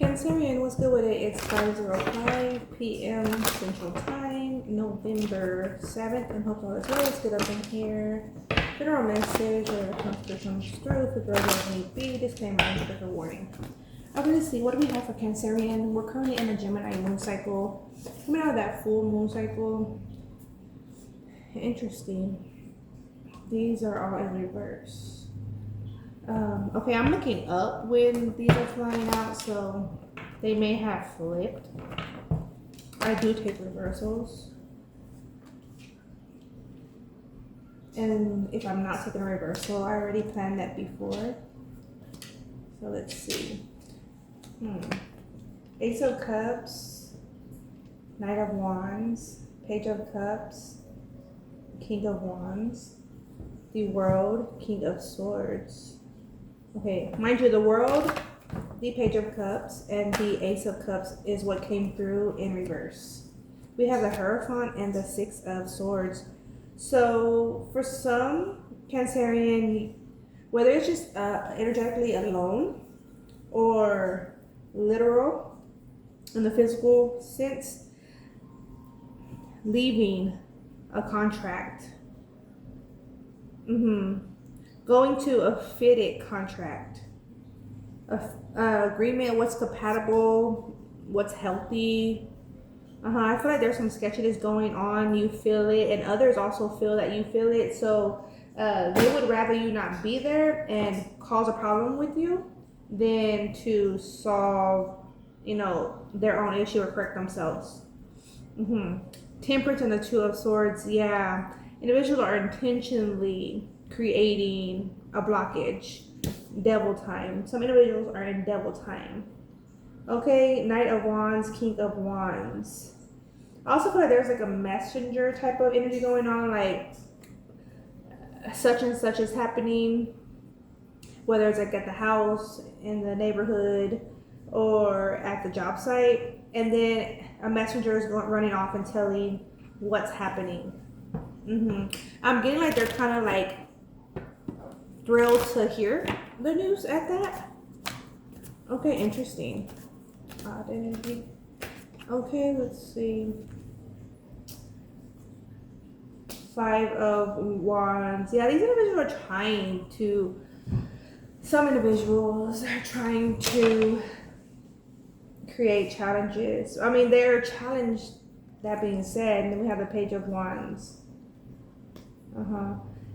Cancerian, what's good with it? It's 5:05 p.m. Central Time, November 7th, and hope all is well. Let's get up in here. General message, whatever comes through, for those that need be, disclaimer and trigger warning. Okay, let's see, what do we have for Cancerian? We're currently in a Gemini moon cycle. Coming out of that full moon cycle. Interesting. These are all in reverse. Okay, I'm looking up when these are flying out, so they may have flipped. I do take reversals. And if I'm not taking a reversal, I already planned that before. So let's see. Ace of Cups, Knight of Wands, Page of Cups, King of Wands, the World, King of Swords. Okay, mind you, the World, the Page of Cups, and the Ace of Cups is what came through in reverse. We have the Hierophant and the Six of Swords. So for some Cancerian, whether it's just energetically alone or literal in the physical sense, leaving a contract. Going to a fitted contract, agreement, what's compatible, what's healthy. I feel like there's some sketchiness going on. You feel it, and others also feel that you feel it. So they would rather you not be there and cause a problem with you than to solve, their own issue or correct themselves. Temperance and the Two of Swords. Yeah, individuals are intentionally creating a blockage. Devil time. Some individuals are in devil time. Okay, Knight of Wands, King of Wands. I also feel like there's like a messenger type of energy going on, like such and such is happening, whether it's like at the house, in the neighborhood, or at the job site, and then a messenger is running off and telling what's happening. I'm getting like they're kind of like thrilled to hear the news at that. Okay, interesting. Odd energy. Okay, let's see. Five of Wands. Yeah, these individuals are trying to, some individuals are trying to create challenges. I mean, they're challenged, that being said, and then we have the Page of Wands.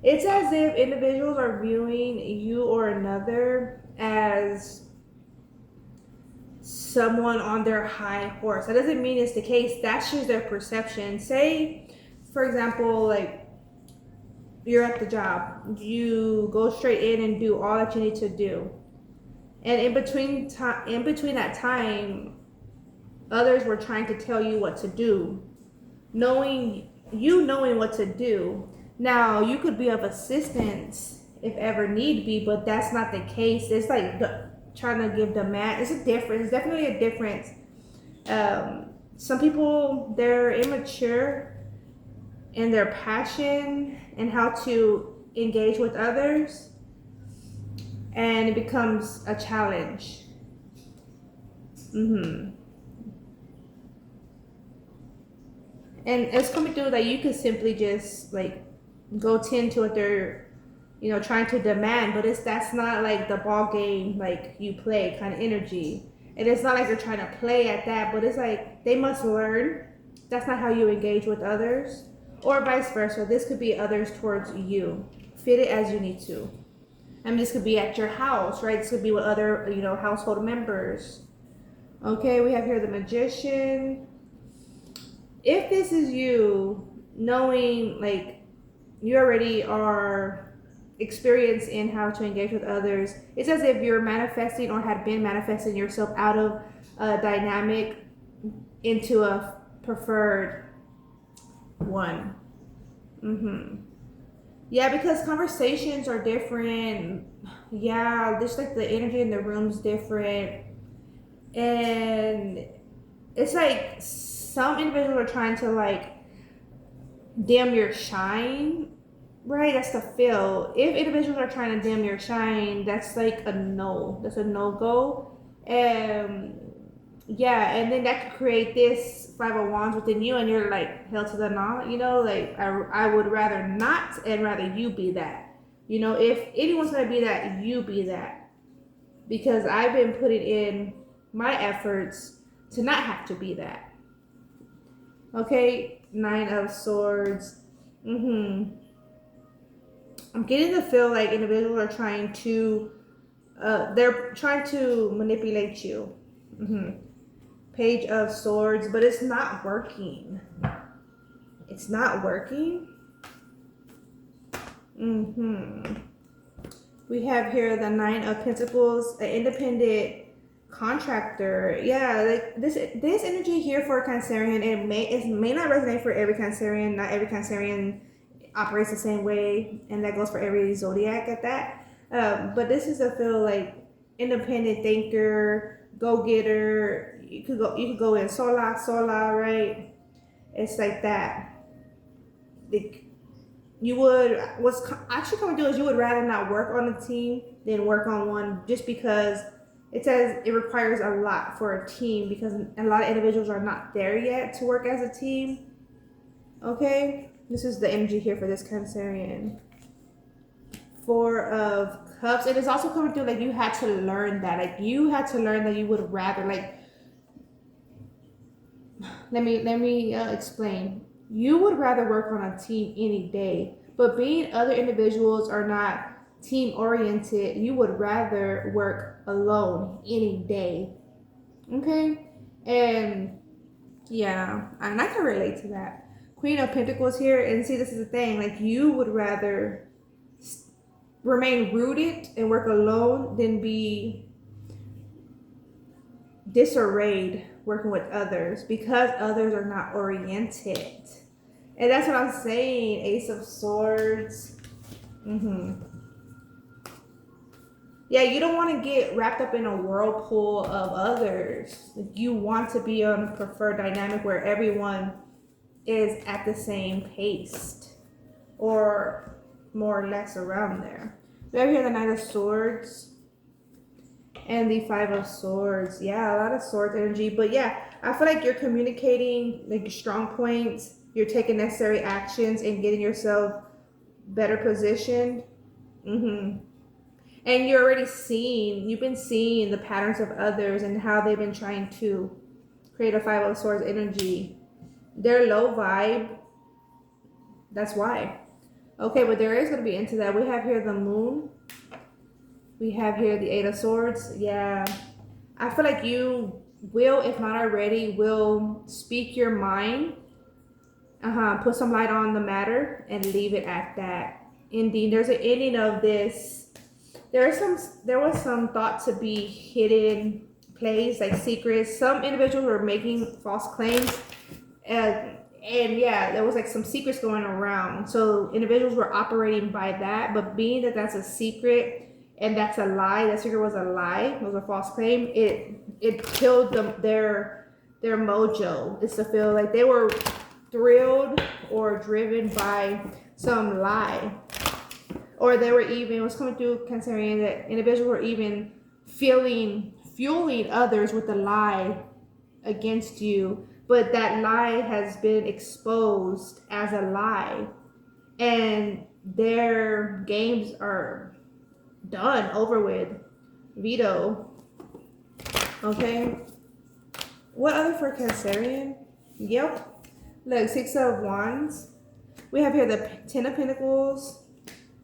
It's as if individuals are viewing you or another as someone on their high horse. That doesn't mean it's the case. That's just their perception. Say, for example, like you're at the job. You go straight in and do all that you need to do. And in between that time, others were trying to tell you what to do. Knowing what to do. Now, you could be of assistance if ever need be, but that's not the case. It's like trying to give demand. It's a difference. It's definitely a difference. Some people, they're immature in their passion and how to engage with others, and it becomes a challenge. And it's coming through that you could simply just like go tend to what they're trying to demand, but that's not like the ball game like you play kind of energy. And it's not like they're trying to play at that, but it's like they must learn that's not how you engage with others, or vice versa. This could be others towards you. Fit it as you need to. I mean, this could be at your house, right? This could be with other household members. Okay, we have here the Magician. If this is you, knowing like you already are experienced in how to engage with others, it's as if you're manifesting or had been manifesting yourself out of a dynamic into a preferred one. Yeah, because conversations are different. Yeah, just like the energy in the room's different. And it's like some individuals are trying to like dim your shine, right? That's the feel. If individuals are trying to dim your shine, that's like a no. That's a no-go. Yeah, and then that could create this 5 of Wands within you, and you're like, hell to the nah, you know, like I would rather not, and rather you be that. You know, if anyone's gonna be that, you be that. Because I've been putting in my efforts to not have to be that. Okay, 9 of Swords. I'm getting the feel like individuals are trying to, they're trying to manipulate you. Page of Swords, but it's not working. It's not working. We have here the 9 of Pentacles, an independent contractor. Yeah, like this energy here for a Cancerian, it may not resonate for every Cancerian. Not every Cancerian operates the same way, and that goes for every zodiac at that. But this is a feel like independent thinker, go getter. You could go in sola, right? It's like that. What's actually coming to do is you would rather not work on a team than work on one, just because it says it requires a lot for a team, because a lot of individuals are not there yet to work as a team. Okay, this is the energy here for this Cancerian. 4 of Cups. It is also coming through like you had to learn that. Like you had to learn that you would rather, like, let me explain. You would rather work on a team any day, but being other individuals are not team oriented, you would rather work alone any day. Okay? And yeah, and I can relate to that. Queen of Pentacles here, and see, this is the thing, like you would rather remain rooted and work alone than be disarrayed working with others, because others are not oriented. And that's what I'm saying. Ace of Swords. Yeah, you don't want to get wrapped up in a whirlpool of others. You want to be on a preferred dynamic where everyone is at the same pace, or more or less around there. We have here the Knight of Swords and the 5 of Swords. Yeah, a lot of swords energy. But yeah, I feel like you're communicating like your strong points. You're taking necessary actions and getting yourself better positioned. And you're already you've been seeing the patterns of others and how they've been trying to create a 5 of Swords energy. They're low vibe. That's why. Okay, but there is going to be into that. We have here the Moon. We have here the 8 of Swords. Yeah. I feel like you will, if not already, will speak your mind. Put some light on the matter and leave it at that. Indeed, there's an ending of this. There was some thought to be hidden plays, like secrets. Some individuals were making false claims, and yeah, there was like some secrets going around. So individuals were operating by that, but being that that's a secret and that's a lie, that secret was a lie, it was a false claim. It killed their mojo. It's to feel like they were thrilled or driven by some lie. Or they were even, what's coming through Cancerian, that individuals were even fueling others with a lie against you. But that lie has been exposed as a lie. And their games are done, over with. Veto. Okay. What other for Cancerian? Yep. Look, 6 of Wands. We have here the 10 of Pentacles,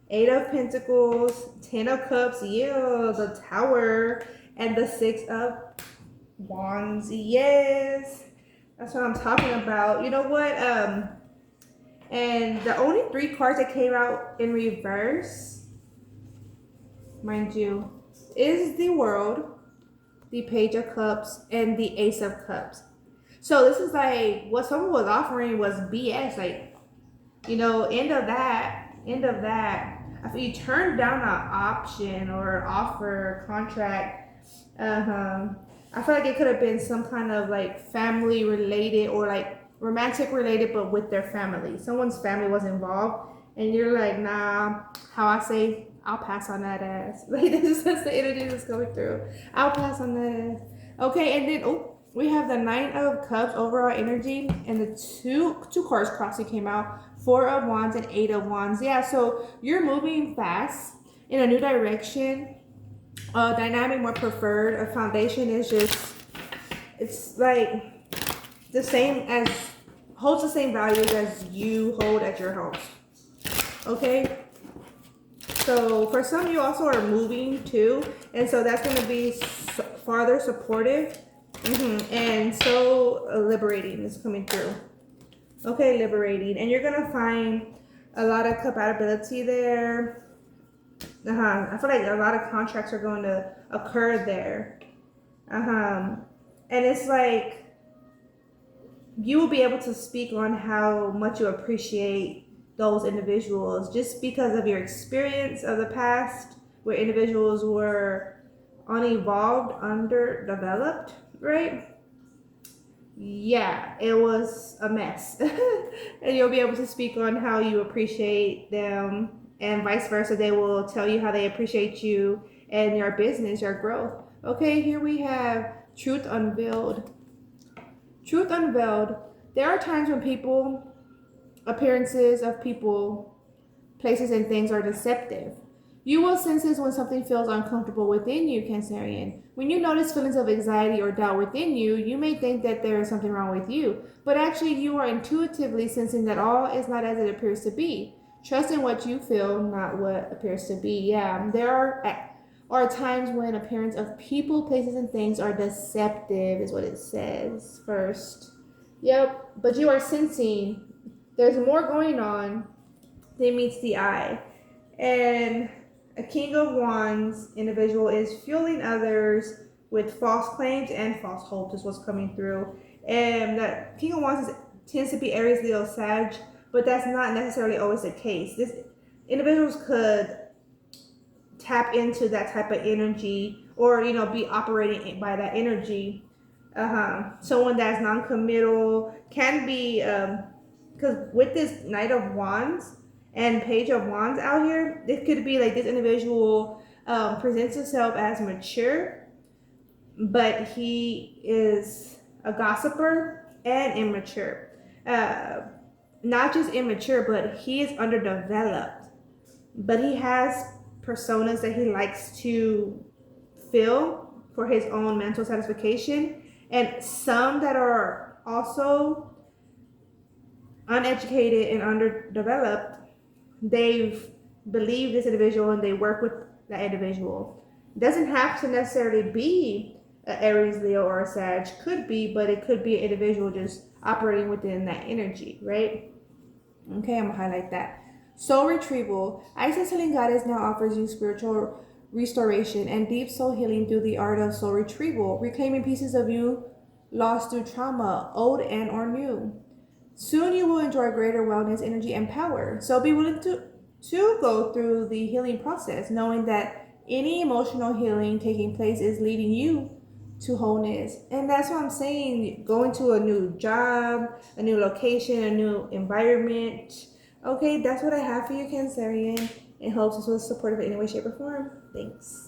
8 of Pentacles, 10 of Cups, yeah, the Tower, and the 6 of Wands. Yes, that's what I'm talking about. You know what? And the only 3 cards that came out in reverse, mind you, is the World, the Page of Cups, and the Ace of Cups. So this is like what someone was offering was BS. Like, you know, end of that. If you turn down an option or offer, contract, I feel like it could have been some kind of like family related or like romantic related, but with their family. Someone's family was involved, and you're like, nah. How I say, I'll pass on that ass. Like this is the energy that's going through. I'll pass on that ass. Okay, and then we have the Nine of Cups, overall energy, and the two cards crossing came out. Four of Wands and Eight of Wands. Yeah, so you're moving fast in a new direction. Dynamic more preferred. A foundation is just, it's like the same as, holds the same values as you hold at your house. Okay? So for some, you also are moving too, and so that's going to be farther supportive, and so liberating is coming through. Okay, liberating, and you're going to find a lot of compatibility there. I feel like a lot of contracts are going to occur there. And it's like you will be able to speak on how much you appreciate those individuals just because of your experience of the past where individuals were unevolved, underdeveloped, right? Yeah, it was a mess. And you'll be able to speak on how you appreciate them, and vice versa. They will tell you how they appreciate you and your business, your growth. Okay, here we have Truth Unveiled. Truth Unveiled. There are times when people, appearances of people, places, and things are deceptive. You will sense this when something feels uncomfortable within you, Cancerian. When you notice feelings of anxiety or doubt within you, you may think that there is something wrong with you, but actually you are intuitively sensing that all is not as it appears to be. Trust in what you feel, not what appears to be. Yeah, there are times when appearance of people, places, and things are deceptive, is what it says first. Yep, but you are sensing there's more going on than meets the eye. And a King of Wands individual is fueling others with false claims and false hopes is what's coming through. And the King of Wands tends to be Aries, Leo, Sag, but that's not necessarily always the case. This individuals could tap into that type of energy, or be operating by that energy. Someone that's non-committal can be, because with this Knight of Wands and Page of Wands out here, it could be like this individual presents himself as mature, but he is a gossiper and immature. Not just immature, but he is underdeveloped. But he has personas that he likes to fill for his own mental satisfaction, and some that are also uneducated and underdeveloped. They've believed this individual and they work with that individual. It doesn't have to necessarily be an Aries, Leo, or a Sag. Could be, but it could be an individual just operating within that energy, right? Okay, I'm gonna highlight that. Soul retrieval. Isis Healing Goddess now offers you spiritual restoration and deep soul healing through the art of soul retrieval, reclaiming pieces of you lost through trauma, old and or new. Soon you will enjoy greater wellness, energy, and power. So be willing to go through the healing process, knowing that any emotional healing taking place is leading you to wholeness. And that's what I'm saying. Going to a new job, a new location, a new environment. Okay, that's what I have for you, Cancerian. It hopes this was supportive in any way, shape, or form. Thanks.